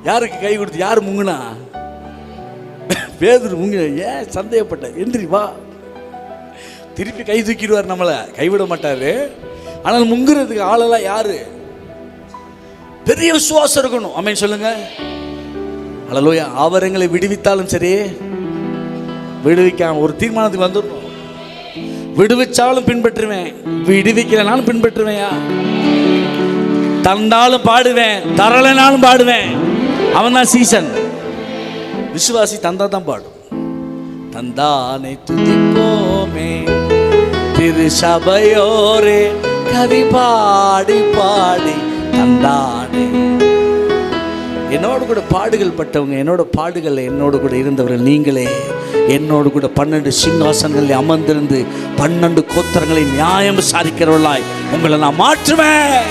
யாருக்கு கை கொடுத்து யார் முங்குனா? பேதுரு முங்கின. ஏன் சந்தேகப்பட்ட? எந்திரி வா. திருப்பி கை தூக்கிடுவார், நம்மளை கைவிட மாட்டாரு. ஆனால் முங்குறதுக்கு ஆளெல்லாம் யாரு? பெரிய விசுவாசம் இருக்கணும். ஆமென் சொல்லுங்க. அல்லேலூயா. அவர் எங்களை விடுவித்தாலும் சரி, விடுவிக்காம ஒரு தீர்மானத்துக்கு வந்துடணும். விடுவிச்சாலும் பின்பற்றுவேன், விடுவிக்கலனாலும் பின்பற்றுவேயா. தந்தாலும் பாடுவேன், தரலைனாலும் பாடுவேன். அவன் தான் சீசன். விசுவாசி தந்தா தான் பாடும். தந்தானை துதிப்போமே திரு சபையோரே, கவி பாடி பாடி தந்தானே. என்னோடு கூட பாடுகள் பட்டவங்க, என்னோட பாடுகள் என்னோடு கூட இருந்தவர்கள் நீங்களே. என்னோடு கூட 12 சிங்காசனங்களில் அமர்ந்திருந்து 12 கோத்திரங்களை நியாயம் விசாரிக்கிறவர்களாய் உங்களை நான் மாற்றுவேன்.